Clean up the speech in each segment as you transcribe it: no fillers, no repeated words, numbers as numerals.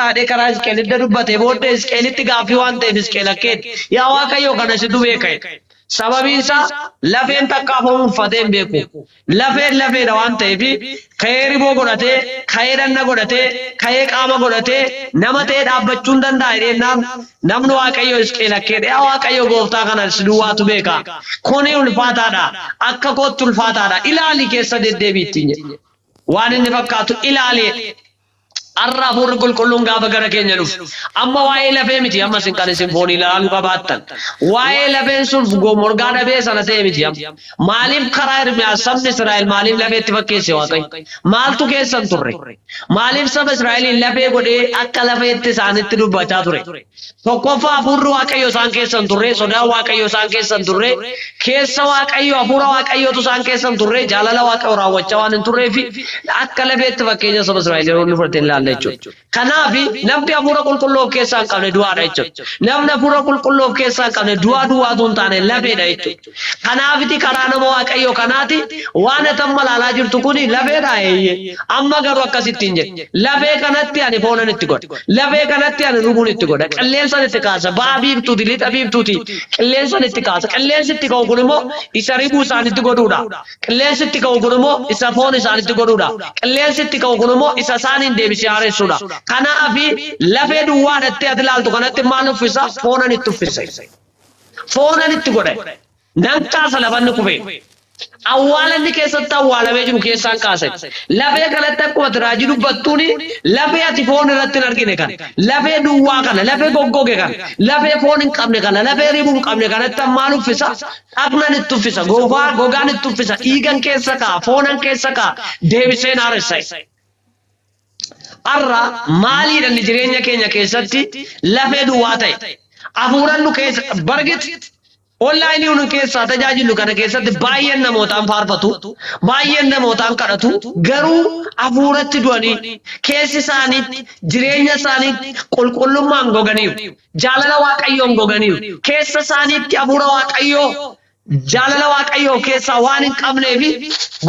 Ade karaa iskeelidda dubbate booddee iskeelitti gaaffii waan ta'eef iskeela keeti yaa waaqayyo kana si dubee ka'e. Sababiin isaa lafeen takka afaan uffatee hin beeku. Lafeen lafeedha waan ta'eef ka'ee riboo godhatee, ka'ee dhanna godhatee, ka'ee qaama godhatee nama ta'ee dhaabbachuu hin danda'a jedheenyaan namni waaqayyo iskeela keedha. Yaa waaqayyo gooftaa kana si duwwaatu beeka. Kuni ulfaataadha. Akka kootti ulfaataadha. Ilaali keessa deddeebiitti jedhe. Waan inni fakkaatu ilaalee. Arra hafuurri qulqulluun gaafa gara keenya dhufu amma waa'ee lafee miti amma sin kan isin foonii ilaaluu qabaattan waa'ee lafeen sun morgaa dhabee sana ta'e miti maaliif karaa Ermiyaas sabni Israa'el maaliif lafeetti fakkeesse waaqayyo maaltu keessan turre maaliif saba Israa'eliin lafee godhee akka lafeetti isaanitti dubbachaa ture tokkoffaa hafuurri waaqayyo isaan keessan turre sodaan waaqayyo isaan keessan turre keessa waaqayyo hafuura waaqayyootu isaan keessan turre jaalala waaqayyo raawwachaa waan hin turreef akka lafeetti fakkeenya saba Israa'el yeroo inni fudhatee ilaalla. Kanaaf namni hafuura qulqulluu of keessaa hin qabne du'aadha jechuudha. Namni hafuura qulqulluu of keessaa hin qabne du'aatu hin taane lafeedha jechuudha. Kanaafiti karaa nama waaqayyoo kanaati waan ati amma ilaalaa jirtu kuni lafeedha eeyyee. Amma garuu akkasitti hin jedhe. Lafee kanatti ani foonan itti godha. Lafee kanatti ani rubuun itti godha. Qilleensan itti kaasa. Ba'a biiftuuti lixa biiftuuti. Qilleensan itti kaasa. Qilleensi itti ka'u kun immoo isa ribuu isaanitti godhuudha. Qilleensi itti ka'u kun immoo isa foon isaanitti godhuudha. Qilleensi itti ka'u kun immoo isa isaaniin deebisee haaressuudha. Kanaafi lafee duwwaadhatti ati ilaaltu kanatti maal uffisa? Foonan itti uffisa. Foonan itti godhe. Nan kaasa lafanni kufee. Awwaalanni keessatti awwaalamee jiru keessaan kaase. Lafee kanatti akkuma raajii dubbattuuni lafee ati foon irratti hin argine kana. Lafee duwwaa kana, lafee goggoge kana, lafee foon hin qabne kana, lafee ribuu hin qabne kanatti maal uffisa? Dhagnan itti uffisa, gogaan itti uffisa, dhiigan keessa ka'a, foonan keessa ka'a, deebiseen haaressa. Arra maaliidhaan jireenya keenya keessatti lafee duwwaa ta'e. Hafuuraan nu keessa bargiti. Online unu keessa tajaajilu kana keessatti baay'een namootaan faarfatu, baay'een namootaan kadhatu, garuu hafuuratti du'anii keessi isaanii jireenya isaanii qulqullummaan goganiiru, jaalala waaqayyoon goganiiru, keessa isaaniitti hafuura waaqayyoo jaalala waaqayyoo keessaa waan hin qabneef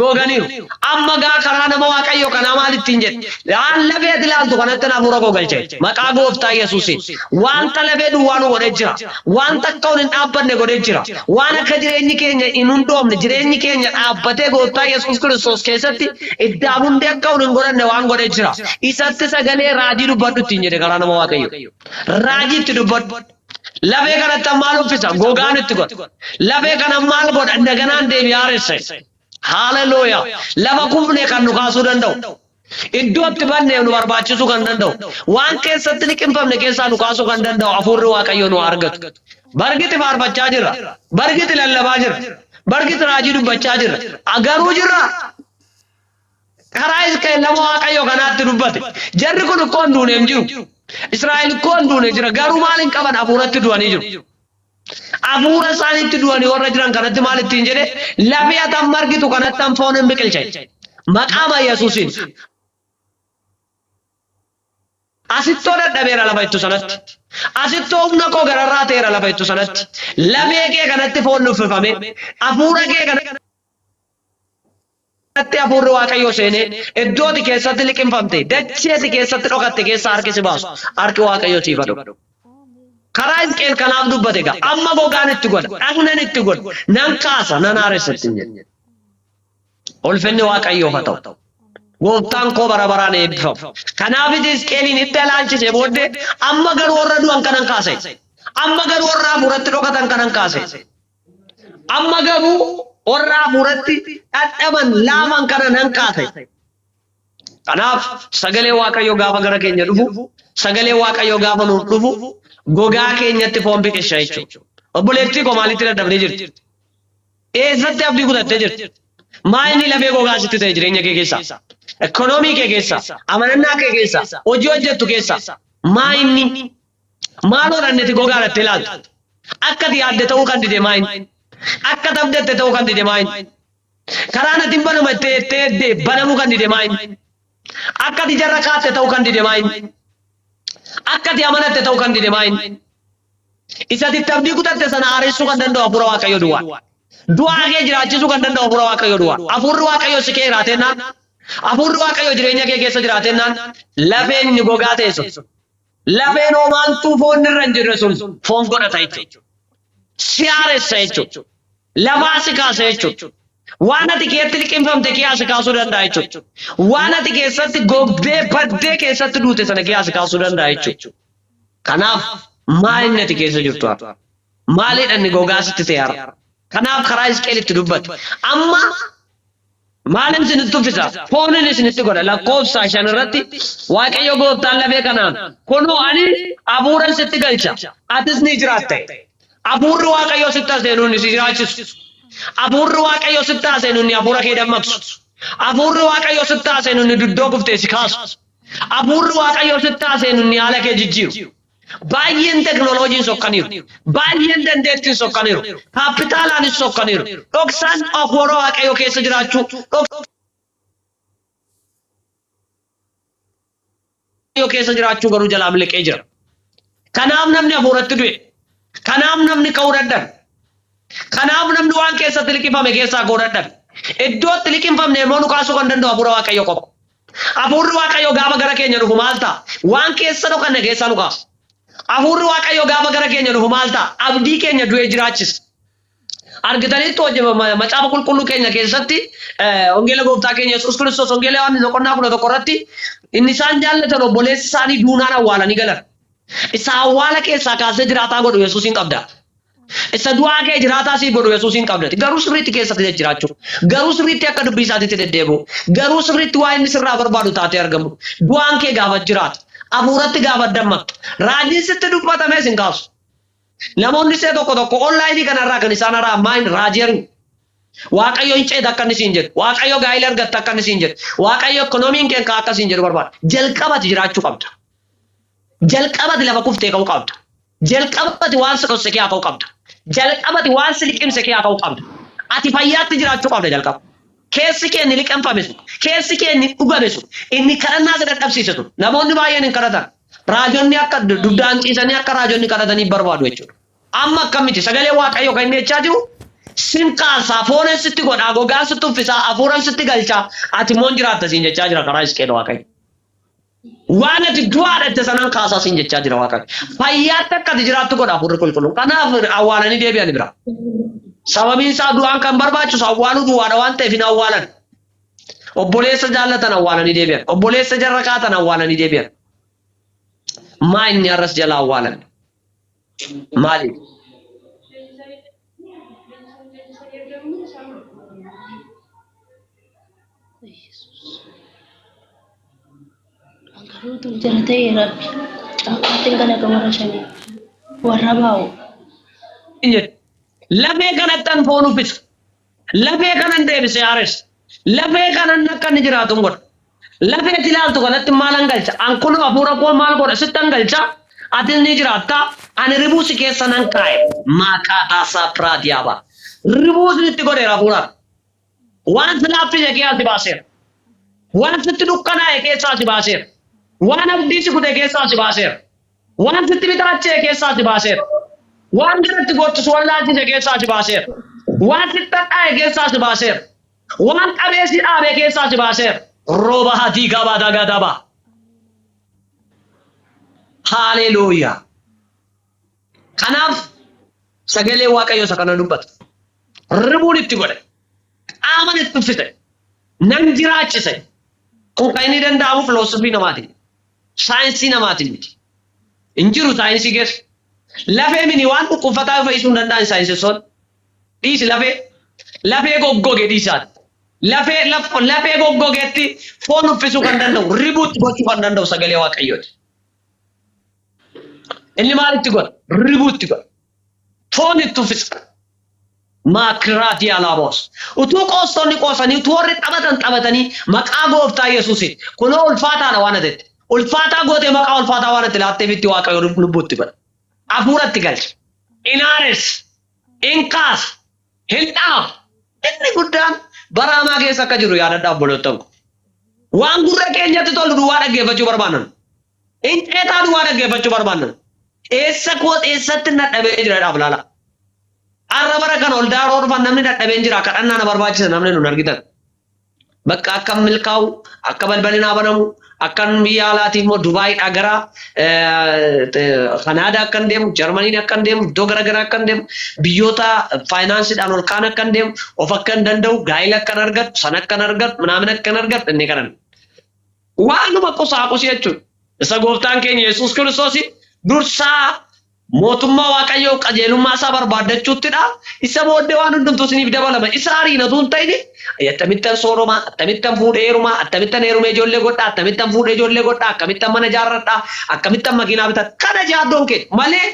goganiiru. Amma gaa karaa nama waaqayyoo kanaa maalitti hin jedhe? Waan lafee ilaaltu kanatti hafuura gogalche. Maqaa gooftaa Yesuusiin. Wanta lafee duwwaa nu godhee jira. Wanta akka hin dhaabbanne godhee jira. Waan akka jireenyi keenya hin hundoomne jireenyi keenya dhaabbatee gooftaa Yesuus Kiristoos keessatti iddoo hundee akka hin godhanne waan godhee jira. Isatti sagalee raajii dubbadhu ittiin jedhe karaa nama waaqayyoo. Raajii itti dubbadhu. Lafee kanatti maal uffisa? Gogaan itti godha. Lafee kana maal godha? Daganaan deebi'ee haaressa. Haalelooyaa. Lafa kufnee kan nu kaasuu danda'u. Iddootti bannee nu barbaachisuu kan danda'u. Waan keessatti liqimfamne keessaa nu kaasuu kan danda'u hafuurri waaqayyoo nu argatu. Bargiti faarfachaa jirra. Bargiti lallabaa jirra. Bargiti raajii dubbachaa jirra. Agaruu jirra. Karaa Israa'el nama waaqayyoo kanaatti dubbate. Jarri kun ukkoo hin duune hin jiru. Israa'el ukkoo hin duune jira. Garuu maal hin qaban hafuuratti du'anii jiru. Hafuura isaaniitti du'anii warra jiran kanatti maal ittiin jedhe lafee atan margitu kanatti foon hin biqilche. Maqaa Yesuusiin. Asittoo dadhabeera lafa ittu sanatti. Asittoo humna koo gararraa ta'eera lafa ittu sanatti. Lafee kee kanatti foon uffifame. Hafuura kee kanatti hafuurri waaqayyoo seenee iddooti keessatti liqimfamte dacheeti keessatti dhokatte keessa harkisi baasu. Harki waaqayyoo siif aduu. Karaa Hisqeel kanaaf dubbate egaa amma gogaan itti godha dhagnan itti godha nan kaasa nan haaressatti jedhe. Ulfinni waaqayyoof haa ta'u. Gooftaan koo bara baraan eebbifamu. Kanaaf Hisqeeliin itti ilaalchise booddee amma garuu warra du'an kanan kaase. Amma garuu warra hafuuratti dhokatan kanan kaase. Amma garuu warra hafuuratti dhadhaban laaman kana nan kaase. Kanaaf sagalee waaqayyoo gaafa gara keenya dhufu sagalee waaqayyoo gaafa nuuf dhufu gogaa keenyatti foon biqilcha jechuudha. Obboleettii koo maalitti dadhabdee jirti? Eessatti abdii kutattee jirti? Maa inni lafee gogaa sitti ta'e jireenya kee keessa? Ekonoomii kee keessa? Amanannaa kee keessa? Hojii hojjettu keessa? Maa inni? Maal hodhanneeti gogaa dhattee ilaaltu? Akka ati yaadde ta'uu kan dide maa inni? Akka tabdette ta'uu kan dide maa inni? Karaa natti hin banama itti banamuu kan dide maa inni? Akka ati jarra kaatte ta'uu kan dide maa inni? Akka ati amanatte ta'uu kan dide maa inni? Isatti abdii kutatte sana haaressuu kan danda'u hafuura waaqayyoo duwwaa. Du'aa kee jiraachisuu kan danda'u hafuura waaqayyoo duwwaa. Hafuurri waaqayyoo si kee jiraatennaan Hafuurri Waaqayyoo jireenya kee keessa jiraatennaan lafeen inni gogaa ta'e sun lafeen hoomaantuu foon irra hin jirre sun foon godhata jechuudha. Si haaressa jechuudha. Lafaa si kaasa jechuudha. Waan ati keetti liqimfamte kee si kaasuu danda'a jechuudha. Waan ati keessatti gogdee baddee keessatti duute sana kee si kaasuu danda'a jechuudha. Kanaaf maal inni ati keessa jirtu har'a? Maalidha inni gogaa sitti ta'e har'a? Kanaaf karaa Hisqeelitti dubbate. Amma maalin isinitti uffisa? Foonin isinitti godha. Lakkoofsa 5 irratti Waaqayyo gooftaan lafee kanaan kunoo ani hafuuran sitti galcha. Atis ni jiraatta. Hafuurri Waaqayyo sitti haasa'u ni si jiraachisu. Hafuurri Waaqayyo sitti haasa'u ni hafuura kee dammaqsu. Hafuurri Waaqayyo sitti haasa'u ni duddoo kuftee si kaasu. Hafuurri Waaqayyo sitti haasa'u ni haala kee jijjiiru. Baay'een teknooloojiin sokkaniiru. Baay'een dandeettiin sokkaniiru. Kaapitaalaanis sokkaniiru. Dhoksaan hafuura Waaqayyo keessa jiraachuu. Waaqayyo keessa jiraachuu garuu jalaa miliqee jira. Kanaaf namni hafuuratti du'e. Kanaaf namni ka'uu dadhabe. Kanaaf namni waan keessatti liqimfame keessaa ka'uu dadhabe. Iddootti liqimfamne immoo nu kaasuu kan danda'u hafuura Waaqayyo qofa. Hafuurri Waaqayyo gaafa gara keenya dhufu maal ta'a? Waan keessa dhokanne keessaa nu kaasa. Hafuurri Waaqayyo gaafa gara keenya dhufu maal ta'a? Abdii keenya du'ee jiraachisa. Argitanitti hojjema macaafa qulqulluu keenya keessatti wangeela gooftaa keenya Yesuus Kiristoos wangeela waan boqonnaa 11 irratti inni isaan jaallatan obboleessi isaanii duunaan awwaalanii galan. Isa awwaala keessaa kaasee jiraataa godhu Yesuusin qabda. Isa du'aa kee jiraataa sii godhu Yesuusin qabdati. Garuu sirriitti keessatti jiraachuu. Garuu sirriitti akka dubbii isaatiitti deddeebi'u. Garuu sirriitti waa inni sirraa barbaadu taatee argamu. Du'aan kee gaafa jiraata. Hafuuratti gaafa dammaqtu. Raajiin sitti dubbatame sin kaasu. Namoonni see tokko tokko onlaayinii kanarraa kan isaan irraa maayini raajiin. Waaqayyo hin ceeda akka inni siin jedhu. Waaqayyo gaa'ila argatta akka inni siin jedhu. Waaqayyo ikoonomiin kee akka siin jedhu barbaada. Jalqabati jiraachuu qabda. Jalqabati lafa kuftee ka'uu qabda. Jalqabati waan si dhosse kee haa ka'uu qabda. Jalqabati waan si liqimse kee haa ka'uu qabda. Ati fayyaatti jiraachuu qabda jalqaba. Keessi kee inni liqimfame sun, keessi kee inni dhugame sun, inni kadhannaa si dadhabsiise sun. Namoonni baay'een hin kadhatan. Raajonni akka dugdaan ciisanii akka raajonni kadhatanii barbaadu jechuudha. Amma akkamitti sagalee Waaqayyo kan inni jechaa jiru sin kaasaa foonen sitti godhaa gogaan sitti uffisaa hafuuran sitti galchaa ati immoo jiraatta siin jechaa jira karaa Hisqeel Waaqayyo. Waan ati du'aa dhatte sanaan kaasaa siin jechaa jira Waaqayyo. Fayyaatti akka ati jiraattu godha hafuurri qulqulluun. Kanaaf awwaalanii deebi'an bira. Sababiin isaa du'aan kan barbaachisu awwaaluu duwwaadha waan ta'eef hin awwaalan. Obboleessa jaallatan awwaalanii deebi'an. Obboleessa jarra kaatan awwaalanii deebi'an. Maa inni arras jala awwaalan? Maaliif? Ruutu jalatee rabbi akkaatiin kana gamara shanii warra baa'u. Lafee kanattan foon uffisa. Lafee kanan deebise haares. Lafee kanan akka inni jiraatu godha. Lafee ilaaltu kanatti maalan galcha? An kun hafuura koo maal godha? Sittan galcha? Ati ni jiraatta? Ani ribuu si keessa nan kaa'e. Maakaataa saapraa diyaaba. Ribuu sitti godheera hafuuraan. Waan si laaffise keessaa si baaseera. Waan sitti dukkanaa'e keessaa si baaseera. Waan abdii si kute keessaa si baaseera. Waan sitti bitaachee keessaa si baaseera. Waan kanatti gochisu wallaalchise keessaa si baaseera. Waan sitti dhadhaa'e keessaa si baaseera. Waan qabeessi dhaabe keessaa si baaseera. Rooba hatii gabaa dagaa dabaa. Haleluuyaa. Kanaaf sagalee Waaqayyoo isa kana dubbata. Ribuun itti godhe. Qaaman itti uffise. Nan jiraachise. Kun kan inni danda'amu filoosofii namaatiin. Saayinsii namaatiin miti. Hin jiru saayinsii keessa. Lafee mini waan dhukkubsataa fayyisuu hin danda'an saayinsisoon. Dhiisi lafee. Lafee goggoge dhiisaati. Lafee goggogeetti foon uffisuu kan danda'u, ribuutti gochuu kan danda'u sagalee Waaqayyooti. Inni maalitti godha? Ribuutti godha. Foon itti uffisa. Maakiraatii alaabos. Utuu qoostonni qoosanii, utuu warri taphatanii maqaa gooftaa Yesuusiin. Kunoo ulfaataadha waan ateetti. Ulfaataa gootee maqaa ulfaataa waan ati laatteefitti Waaqayyo lubbuutti godha. Hafuuratti galcha. In haares. In kaasa. Hin dhaabu. Inni guddaan bara hamaa keessa akka jiru yaadadhaa obboleettan ko. Waan gurra keenyatti tolu duwwaa dhaggeeffachuu barbaadan. In ceetaa duwwaa dhaggeeffachuu barbaadan. Eessatti nadhabee jira dhaaf laala. Arra bara kan ol daaroo dhufan namni dadhabeen jira kadhannaa na barbaachisa namni nun argitan. bakka akka milkaa'u akka balbalina banamu akkan biyya alaatiin immoo Dubaay dhagara Kanaadaa akkan deemu Jarmaniin akkan deemu iddoo garaagaraa akkan deemu biyyoota faayinaansiidhaan ol kaan akkan deemu of akkan danda'u gaa'ila akkan argatu sana akkan argatu manaamina akkan argatu inni kanan waanuma qusaaqusi jechuudha. Isa gooftaan keenya Yesuus Kiristoos dursaa mootummaa Waaqayyoo qajeelummaa isaa barbaaddachuuttidha. Isa booddee waan hundumtuu isiniif dabalama. Isa hariinatu hin ta'in akkamittan sooroma, akkamittan fuudhee heerumaa, akkamittan heerumee ijoollee godhaa, akkamittan fuudhee ijoollee godhaa, akkamittan mana ijaarradhaa, akkamittan makiinaa bitaa. Kana jaaddoon kee malee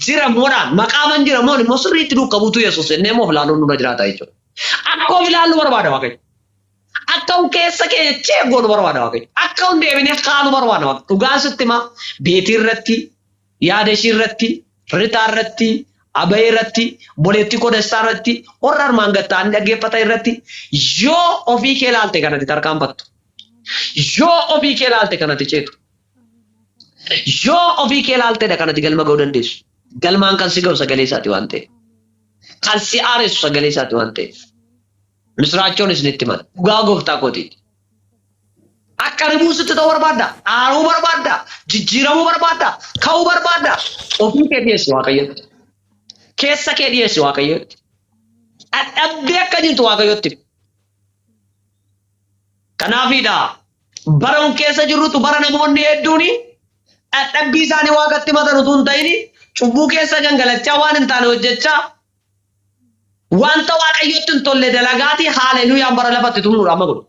jira moodhaan maqaaman jira moon immoo sirriitti duuka buutuu Yesuus innee immoo filaaluun nurra jiraata jechuudha. Akka of ilaallu barbaada Waaqayyo. Akka keessa keenya ceeggoonu barbaada Waaqayyo. Akka deebinee kaanu barbaada Waaqayyo. Dhugaan sitti himaa beetii irratti yaada ishii irratti ritaa irratti abayee irratti boleetti kodessaa irratti warra armaan gattaan dhaggeeffata irratti yoo ofii kee ilaalte kanatti tarkaanfattu yoo ofii kee ilaalte kanatti ceetu yoo ofii kee ilaaltedha kanatti galma ga'uu dandeessu galmaan kan si ga'u sagalee isaati waan ta'eef kan si aaressu sagalee isaati waan ta'eef misraachoon isinitti himan dhugaa gooftaa kootiiti. Akka ribuusitti ta'uu barbaadda, aaruu barbaadda, jijjiiramuu barbaadda, ka'uu barbaadda. Ofii kee dhiyeessi Waaqayyotti. Keessa kee dhiyeessi Waaqayyotti. Dhadhabdee akka jirtu Waaqayyotti. Kanaafidha bara keessa jirrutu bara namoonni hedduun dhadhabbii isaanii Waaqatti matan utuu hin ta'in cubbuu keessa gangalachaa waan hin taane hojjechaa wanta Waaqayyotti hin tolle dalagaati haaleluyaan bara lafatti tumuudha amma godhu.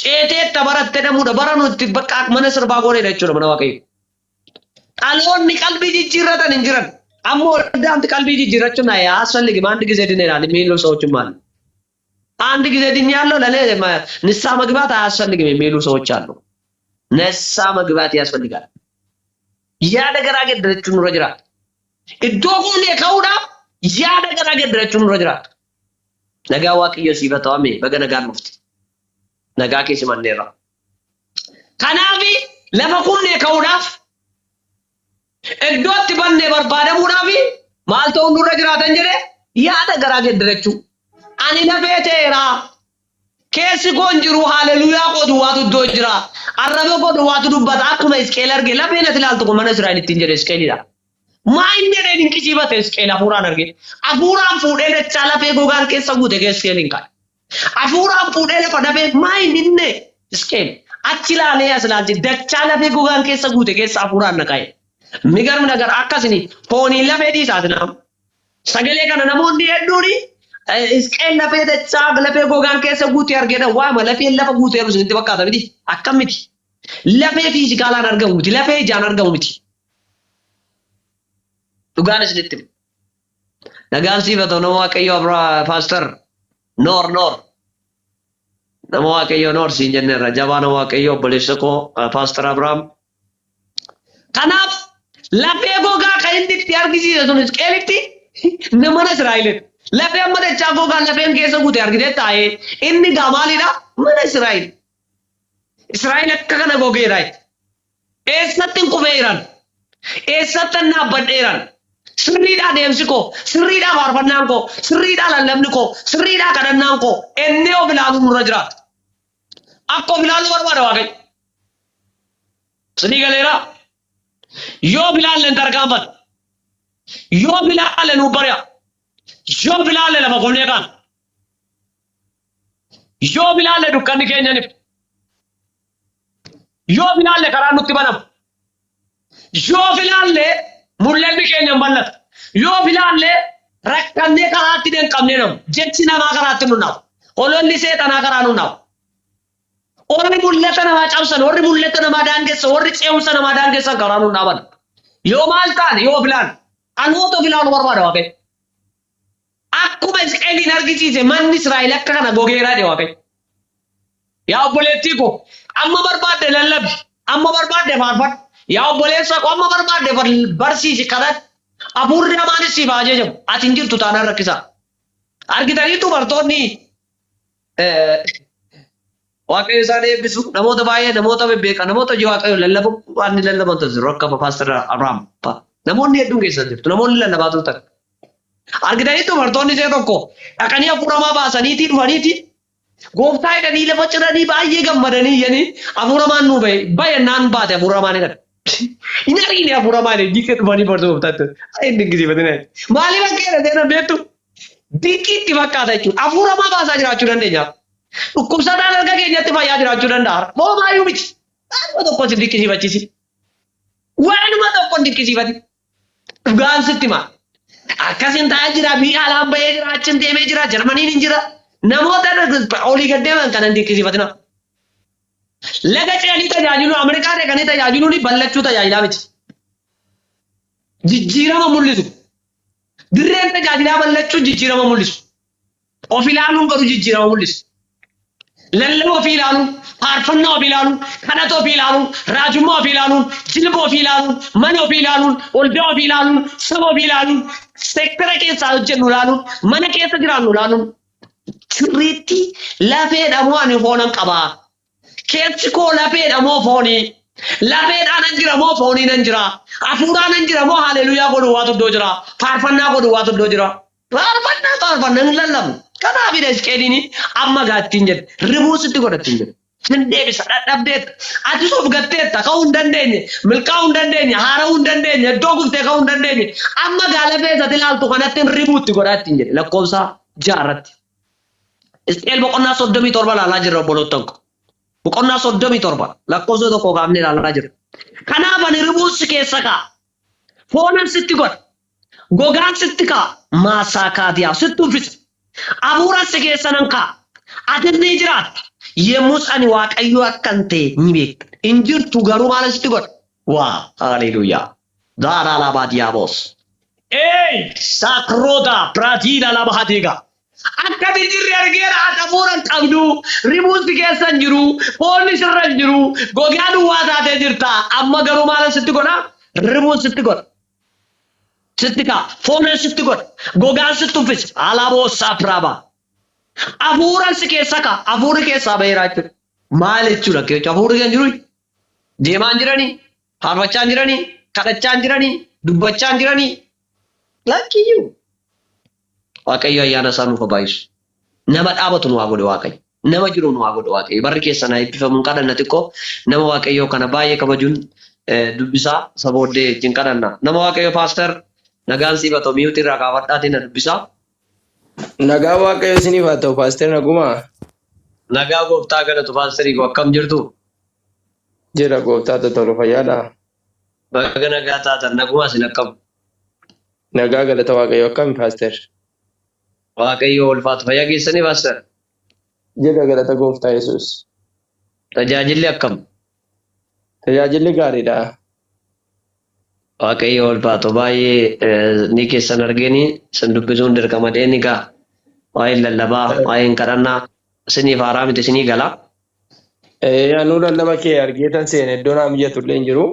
Ceetee tabaratte namuudha bara nuti bakka mana sirbaa goonedha jechuudha mana Waaqayyo. Dhaloonni qalbii jijjiirratan hin jiran. Ammoo daamti qalbii jijjiirrachuun አያስፈልግም አንድ ጊዜ ድነናል የሚሉ ሰዎችም አሉ። አንድ ጊዜ ድኛለሁ ለኔ ንስሐ መግባት አያስፈልግም የሚሉ ሰዎች አሉ። ንስሐ መግባት ያስፈልጋል። ያ ነገር አገደረችው ኑሮ ጅራት እዶጉን የከውዳ ያ ነገር አገደረችው ኑሮ ጅራት ነጋ Waaqayyo ሲፈታውም በገነጋን ሙፍቲ nagaa keessa manneerra. Kanaaf lafa kunnee ka'uudhaaf iddootti bannee barbaadamuudhaaf maal ta'uun nurra jiraatan jedhee yaada garaa geeddarachuu. Ani lafee ta'eera. Keessi koon jiru haaleluyyaa koo duwwaatu iddoo jira. Arraba koo duwwaatu dubbata akkuma Hisqeel arge lafeen ati ilaaltu kun mana Israa'eliittiin jedhe Hisqeelidha. Maa inni jedhee dinqisiifate Hisqeel hafuuraan arge. Hafuuraan fuudhee dachaa lafee gogaan keessa guute Hisqeel hin kaa'e. Afuuraan fuudhee lafa dhabee maa inni inne Hisqeel achi ilaalee as ilaalche dachaa lafee gogaan keessa guute keessa afuuraan naqaa'e. Migarmi nagar akkasini fooniin lafee dhiisaati nama. Sagalee kana namoonni hedduun Hisqeel lafee dachaa lafee gogaan keessa guute argedha waama lafeen lafa guute yeroo isinitti fakkaata miti akkam miti. Lafee fiizikaalaan argamu miti lafee ijaan argamu miti. Dhugaan isinitti nagaan siifatu nama Waaqayyo Paaster Noor nama Waaqayyo Noor siin jenneerra jabaa nama Waaqayyo obboleessa koo Paaster Abrahaam. Kanaaf lafee gogaa kan inni itti argisiise sun Hisqeelitti nama Israa'elitti. Lafee amma dachaa gogaan lafeen keessa guute argitee taa'ee inni gaa maalidha? Mana Israa'el. Israa'el akka kana gogeedha. Eessatti hin kufeeran? Eessatti hin dhaabbadheeran? Sirriidhaa deemsi koo, sirriidhaa faarfannaan koo, sirriidhaa lallabni koo, sirriidhaa kadhannaan koo, ennee of ilaaluu nurra jiraata. Akka of ilaaluu barbaada Waaqayyo. Sidii galeera. Yoo of ilaalle hin tarkaanfatu. Yoo of ilaalle nu bari'a. Yoo of ilaalle lafa qonnee kaan. Yoo of ilaalle dukkanni keenya nif. Yoo of ilaalle karaan nutti banama. Yoo of ilaalle mul'anni keenya bal'ata. Yoo of ilaalle rakkannee karaatti hin qabne namu. Jechi namaa karaatti nu naafu. Ololli seexanaa karaa nu naafu. Warri mul'ata namaa cabsan, warri mul'ata namaa daangessan, warri ce'umsa namaa daangessan karaa nu naaban. Yoo maal taane yoo of ilaalle. Anoota of ilaalu barbaada Waaqayyo. Akkuma Hisqeeliin argisiise manni Israa'el akka kana gogeeraa dhe Waaqayyo. Yaa obboleettii koo amma barbaadde lallabi. Amma barbaadde faarfadhu. Yaa obboleessa koo amma barbaadde barsiisi kadhadhu. Hafuurri namaanis siif ajajamu. Ati hin jirtu taanaan rakkisaa. Argitaniitu bartoonni Waaqayyo isaan eebbisu namoota baay'ee namoota bebbeekan namoota hojii Waaqayyo lallabu waan lallaban jiru akka Paaster Abrahaam. Namoonni hedduun keessa jirtu namoonni lallabaatu ta'u. Argitaniitu bartoonni ishee tokko dhaqanii hafuuramaa baasaniitii dhufaniiti Gooftaa jedhanii lafa ciranii baay'ee gammadanii jedhanii hafuuramaan nu baay'inaan baate hafuuramaan jedhan. Hin argine hafuuramaan dikkee dhufanii bartuu gooftaatti. Inni dinqisiifatanii. Maaliif akka jedhan beektu? Dikkii itti fakkaata jechuudha. Hafuuramaa baasaa jiraachuu dandeenya. Dhukkubsataan harka keenyatti fayyaa jiraachuu danda'a. Moo maayyuu miti. Waanuma tokko si dinqisiifachiisi. Waanuma tokko dinqisiifati. Dhugaan sitti maal? Akkasiin taa'ee jira, biyya alaan bahee jira, achiin deemee jira, Jarmaniin hin jira. Namoota olii gad deeman kan hin dinqisiifatina. Laga ce'anii tajaajilu, Ameerikaa dhaqanii tajaajiluun ballachuu tajaajilaa miti. Jijjiirama mul'isu. Dirreen tajaajilaa ballachuu jijjiirama mul'isu. Of ilaaluun garuu jijjiirama mul'isu. Lallaba of ilaaluun, faarfannaa of ilaaluun, kadhata of ilaaluun, raajummaa of ilaaluun, jilba of ilaaluun, mana of ilaaluun, waldaa of ilaaluun, saba of ilaaluun, seektara keessaa hojjennu ilaaluun, mana keessa jiraannu ilaaluun. Sirriitti lafeedha moo ani foonan qabaa? Keessi koo lafeedha moo foonii? Lafeedhaan nan jira moo foonii nan jira? Hafuuraan nan jira moo haleluyaa godhu waatu iddoo jira? Faarfannaa godhu waatu iddoo jira? Faarfannaa hin lallabu. Kanaafidha Hisqeeliin amma gaattiin jedhe ribuu sitti godhattiin jedhe. Sin deebisa dadhabdeetta. Ati of gatteetta ka'uu hin dandeenye, milkaa'uu hin dandeenye, haara'uu hin dandeenye, iddoo guftee ka'uu hin dandeenye. Amma gaalafeessatti ilaaltu kanatti ribuutti godhattiin jedhe lakkoofsa jaarratti. Hisqeel boqonnaa 37 ilaalaa jirra obboloottan ko. Boqonnaa 37 lakkoofsa tokko kaafnee ilaalaa jirra. Kanaaf ani ribuu si keessa kaa'a. Foonan sitti godha. Gogaan sitti kaa'a. Maasaa kaatiyaa sitti uffisa. Hafuura si keessa nan kaa'a. Ati ni jiraatta. Yemmus ani Waaqayyo akkan ta'e ni beekta. Hin jirtu garuu maal sitti godha? Waa, haleluuyaa. Daaraa labaa diyaabos. Saakroota piraatiidha laba hateegaa. Akkati jirri argeera hafuuran qabdu, ribuun si keessa hin jiru, foonni sirra hin jiru, gogaa duwwaa taatee jirta. Amma garuu maal sitti godha? Ribuun sitti godha. Sitti kaa, foonan sitti godha, gogaan sitti uffisa. Alaaboo saapiraaba. Hafuuran si keessa kaa, hafuurri keessaa baheeraa jechuudha. Maal jechuudha? Hafuurri kan jiru deemaa hin jiranii, faarfachaa hin jiranii, kadhachaa hin jiranii, dubbachaa hin jiranii. Lakkiyyuu. Waaqayyo ayyaana isaa nuuf baay'isu. Nama dhaabatu nu haa godhe Waaqayyo. Nama jiru nu haa godhe Waaqayyo. Barri keessan haa eebbifamuun kadhanna xiqqoo nama Waaqayyoo kana baay'ee kabajuun dubbisaa sabooddee wajjin kadhanna. Nama Waaqayyo paaster nagaan siif haa ta'u mi'uutii irraa kaafadhaatiin na dubbisaa. Nagaa Waaqayyo isiniif haa ta'u paaster nagumaa. Nagaa gooftaa galatu paasterii koo akkam jirtu? Jira gooftaa tolu fayyaadha. Baga nagaa taatan nagumaa isin akkam? Nagaa galata Waaqayyo akkami paaster? Waaqayyo ulfaatu fayyaa keessanii paaster? Jira galata gooftaa Yesuus. Tajaajilli akkam? Tajaajilli gaariidha. Waaqayyo ulfaatu baay'ee ni keessan arganii isin dubbisuun dirqama ni gaa. Waa'een lallabaa, waa'een kadhannaa isiniif haaraa miti isinii gala. Anuu lallaba kee argeetan seene iddoo naa mijatullee hin jiru.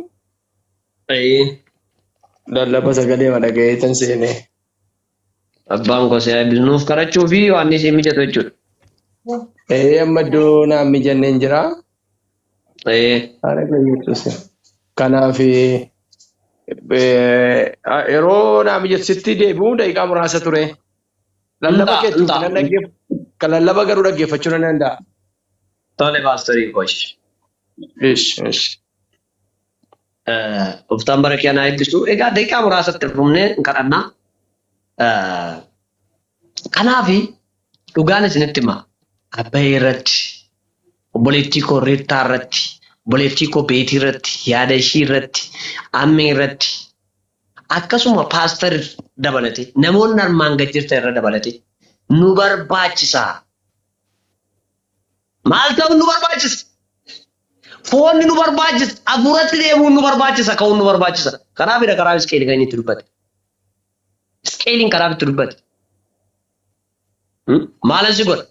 Lallaba sagalee madagayeetan seene. Abbaan kosee eebbinuuf kadhachuu fi waan isin mijatu jechuudha. Amma iddoo naa mijanne hin jira. Kanaaf yeroo naa mijatutti deebi'uu daqiiqaa muraasa ture. Lallaba keetti kan lallaba garuu dhaggeeffachuu nan danda'a. Tole paasterii kosh. Uftaan bara keenyaa eebbisu. Egaa daqiiqaa muraasatti dhufnee kadhannaa. Kanaaf dhugaan isinitti hima. Abbayee irratti, obboleettii koo Reettaa irratti, obboleettii koo Beetii irratti, yaada ishii irratti, ammee irratti, akkasuma paaster dabalate, namoonni armaan gad jirtan irra dabalate nu barbaachisa. Maal ta'u nu barbaachisa? Foonni nu barbaachisa, hafuuratti deemuun nu barbaachisa, ka'uun nu barbaachisa. Kanaafidha karaa Hisqeel kan inni itti dubbate. Hisqeeliin karaa itti dubbate. Maalan si godha?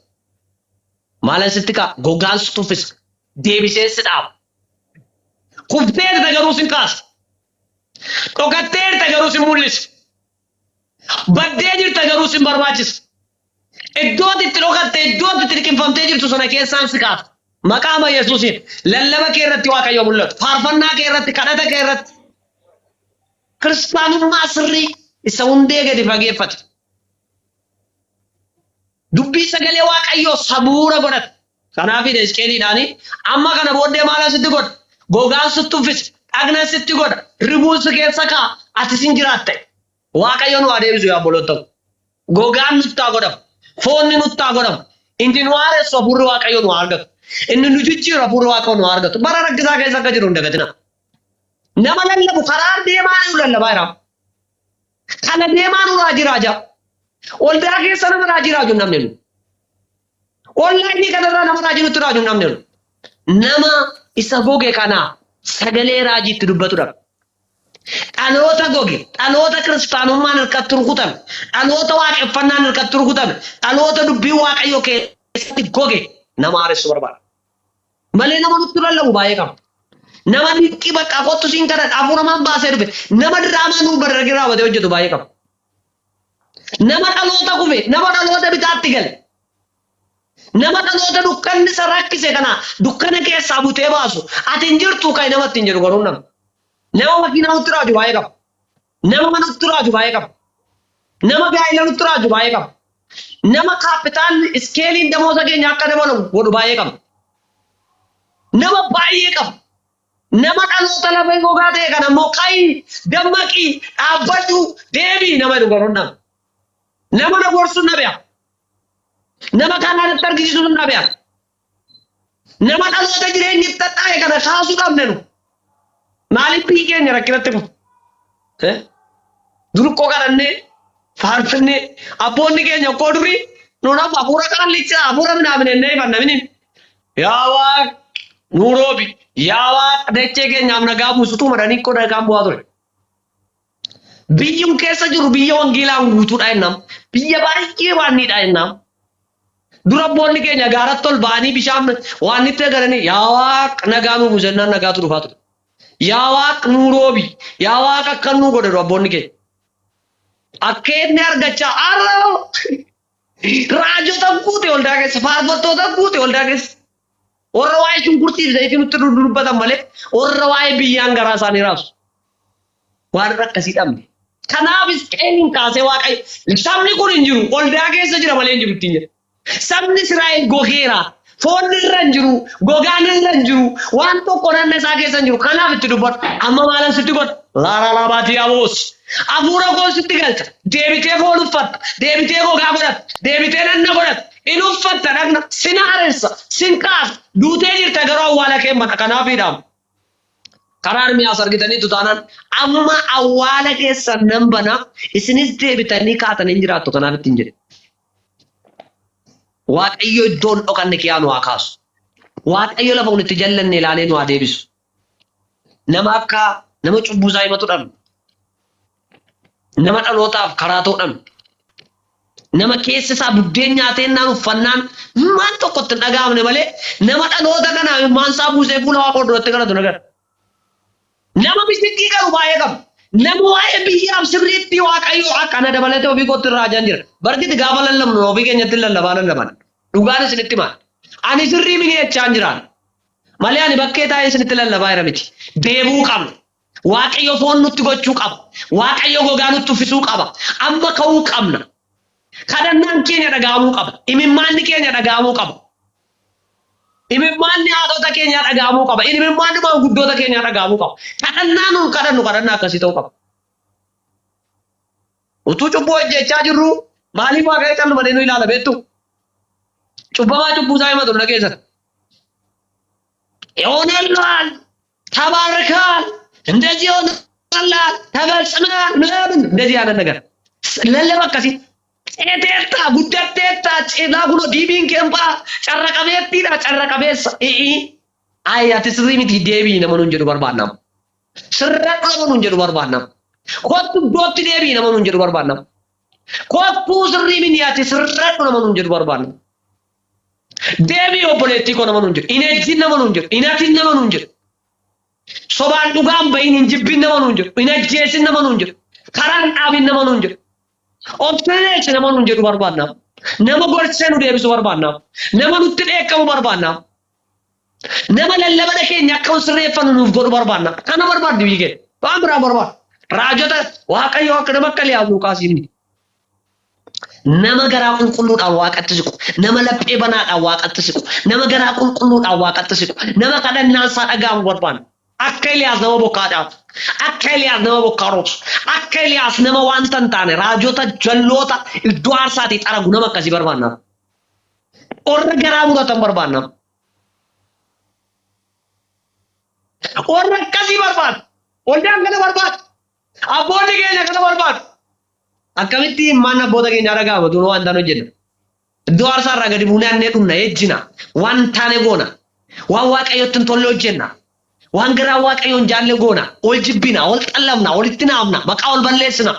Maalan sitti ka'a? Gogaan si tuffisa. Deebisee si dhaaba. Kufteerta garuu sin kaasa. Dhokatteerta garuu sin mul'isa. Baddee jirta garuu sin barbaachisa. Iddoo itti dhokatte, iddoo itti liqimfamtee jirtu sana keessaan si kaasa. Maqaa Yesuusiin lallaba kee irratti Waaqayyo mul'atu. Faarfannaa kee irratti, kadhata kee irratti. Kiristaanummaa sirrii isa hundee gadi fageeffate. dubbii sagalee waaqayyoo sabuura godhata. Kanaaf Hizqeeliidhaani amma kana booddee maal asitti godha? Gogaan sitti uffisa, dhagna sitti godha, ribuun si keessa kaa, ati sin jiraatta. Waaqayyo nu adeemsu yaa obboloota. Gogaan nutti haa godhamu, foonni nutti haa godhamu. Inni nu haaressu hafuurri waaqayyo nu argatu. Inni nu jijjiiru hafuurri waaqayyo nu argatu. Bara rakkisaa keessa akka jiru hin dagatina. Nama lallabu karaa deemaa nu lallabaa jira. Kana deemaa nu raajii raajaa. Waldaa keessa nama raajii raaju namni nu. Online kanarraa nama raajii nutti raaju namni nu. Nama isa goge kana sagalee raajiitti dubbatudha. Dhaloota goge, dhaloota kiristaanummaan harkatti rukutan, dhaloota waaqeffannaan harkatti rukutan, dhaloota dubbii waaqayyoo keessatti goge nama haaressu barbaada. Malee nama nutti lallabu baay'ee qaba. Nama dhiqqii bakka kottu siin kana dhaabuu namaan baasee dhufe, nama diraamaa nuu barreegee raawwatee hojjetu baay'ee qaba. Nama dhaloota kufe, nama dhaloota bitaatti gale. Nama dhaloota dukkanni isa rakkise kana dukkana keessaa butee baasu ati hin jirtu kan namatti hin jedhu garuu nama. Nama makiinaa nutti raaju baay'ee qaba. Nama mana nutti raaju baay'ee qaba. Nama gaa'ela nutti raaju baay'ee qaba. Nama kaapitaalli iskeeliin damoosa keenya akka dabalu godhu baay'ee qaba. Nama baay'ee qaba. Nama dhaloota lafa gogaa ta'e kana immoo qayi dammaqii dhaabbadhu deebii nama jedhu garuu nama. Nama na gorsu na beeku. Nama kanaan itti argisiisu na beeku. Nama dhaloota jireenyi itti taa'e kana kaasuu qabne nu. Maaliif biyyi keenya rakkinatti kun? Durqoo kadhannee faarfannee abboonni keenya koo durii nuun amma hafuura qaallichaa hafuura minaamine innee fannamini. Yaa Waaq nuu roobi yaa Waaq dachee keenyaaf nagaa buusutu madanii koo nagaan bu'aa ture. Biyyuun keessa jiru biyya wangeelaan guutuudha jennaan. Biyya baay'ee waanniidha jennaan. Dura abboonni keenya gaaratti ol ba'anii bishaan waan itti agaranii yaa Waaq nagaa nuu buusennaan nagaatu dhufaa ture. Yaa Waaq nuu roobi yaa Waaq akka nuu godhe abboonni keenya. Akka inni argachaa arroo raajota guute waldaa keessa faarfattoota guute waldaa keessa. Warra waa'ee shunkurtii zayitii nutti dubbatan malee warra waa'ee biyyaan garaa isaanii raabsu. Waan akkasii dhabne. Kanaaf Hizqeeliin kaasee waaqayyo sabni kun hin jiru waldaa keessa jira malee hin jiru ittiin jedhe. Sabni Israa'el gogeera. Foonni irra hin jiru, gogaan irra hin jiru, waan tokko naanna isaa keessa hin jiru. Kanaaf itti dubbatu. Amma maalan sitti godha? Laara laabaatii aboos. Hafuura koo sitti galcha. Deebitee foon uffatta. Deebitee gogaa godhatta. Deebitee nanna godhatta. In uffatta dhagna. Sin haaressa. Sin kaasa. Duutee jirta garuu awwaala kee mana. Kanaaf hidhamu. Karaan mi'aas argitaniitu taanaan amma awwaala keessa nan bana isinis deebitanii kaatanii hin jiraattu kanaaf ittiin jedhe. Waaqayyo iddoon dhokanne kiyyaa nu haa kaasu. Waaqayyo lafa kun itti jallanne ilaalee nu haa deebisu. Nama akka nama cubbuu isaa himatu dhabne. Nama dhalootaaf karaa ta'u dhabne. Nama keessa isaa buddeen nyaatennaan uffannaan maan tokkotti hin dhaga'amne malee nama dhaloota kanaaf maan isaa buusee fuula waaqoo duratti kadhatu nagara. Nama bisikii qabu baay'ee qabu. Nama waa'ee biyyaaf sirriitti waaqayyo akkana dabalatee ofii kootti irraa ajaan jira. Barkiti gaafa lallabnu ofii keenyatti lallabaa lallaban. Dhugaan isinitti maal? Ani sirrii mini jechaan jiraan. Malee ani bakkee taa'ee isinitti lallabaa jira miti. Deebuu qabna. Waaqayyo foon nutti gochuu qaba. Waaqayyo gogaa nutti uffisuu qaba. Amma ka'uu qabna. Kadhannaan keenya dhaga'amuu qaba. Imimmaanni keenya dhaga'amuu qaba. Imimmaanni haadhota keenya dhaga'amuu qaba. Imimmaanni maanguddoota keenya dhaga'amuu qaba. Kadhannaan nuun kadhannu kadhannaa akkasii ta'uu qaba. Utuu cubbuu hojjechaa jirru maaliif waaqayyo callu malee nu ilaala beektu? Cubbamaa cubbuu isaa himatu na keessatti. ይሆናል ተባርካል እንደዚህ ይሆናል ተፈጽሟል ምናምን እንደዚህ ያለ ነገር ለለበከሲ ጤቴታ ጉዳቴታ ጤላ ጉሎ ዲቢን ከንባ ጨረቀቤቲዳ ጨረቀቤስ አያት ስሪሚቲ ዴቢ ነመኑ እንጀዱ በርባና ስረቅ ነመኑ እንጀዱ በርባና ኮቱ ዶት ዴቢ ነመኑ እንጀዱ በርባና ኮቱ ስሪሚን ያቲ ስረቅ ነመኑ እንጀዱ በርባና ዴቢ ኦፖሌቲኮ ነመኑ እንጀዱ ኢነጂ ነመኑ እንጀዱ ኢናቲ ነመኑ እንጀዱ ሶባን ዱጋም በይን እንጅብን ነመኑ እንጀዱ ኢነጂስ ነመኑ እንጀዱ ካራን አቢን ነመኑ እንጀዱ ኦፕሽኔች ነመኑ እንጀዱ በርባና ነመ ጎርሰኑ ዴቢሱ በርባና ነመኑ ትደከሙ በርባና ነመ ለለበደ ከኛ ከውስሬፈኑ ኑፍ ጎዱ በርባና ካና በርባድ ቢገ ባምራ በርባ ራጆታ ዋቀዮ ከደመከለ ያሉ ቃሲም nama garaa qulqulluudhaan waaqatti siqu, nama laphee banaadhaan waaqatti siqu, nama garaa qulqulluudhaan waaqatti siqu, nama kadhannaan isaa dhaga'amu barbaanna. Akka Eliyaas nama bokkaa dhaabu, akka Eliyaas nama bokkaa roobsu, akka Eliyaas nama wanta hin taane raajota jalloota iddoo aarsaatii xaragu nama akkasii barbaanna. Orra garaa muratan barbaanna. Orra akkasii barbaada. Waldaan kana barbaada. Abboonni keenya kana barbaada. Akkamitti mana abboota keenyaa dhaga'ama duun waan ta'an hojjenna. Iddoo aarsaarraa gadi buunee annee dhumna ejjina. Waan taane goona. Waan waaqayyotti hin tolle hojjenna. Waan garaa waaqayyoon jaalle goona. Ol jibbina, ol xallabna, walitti naafna, maqaa ol balleessina.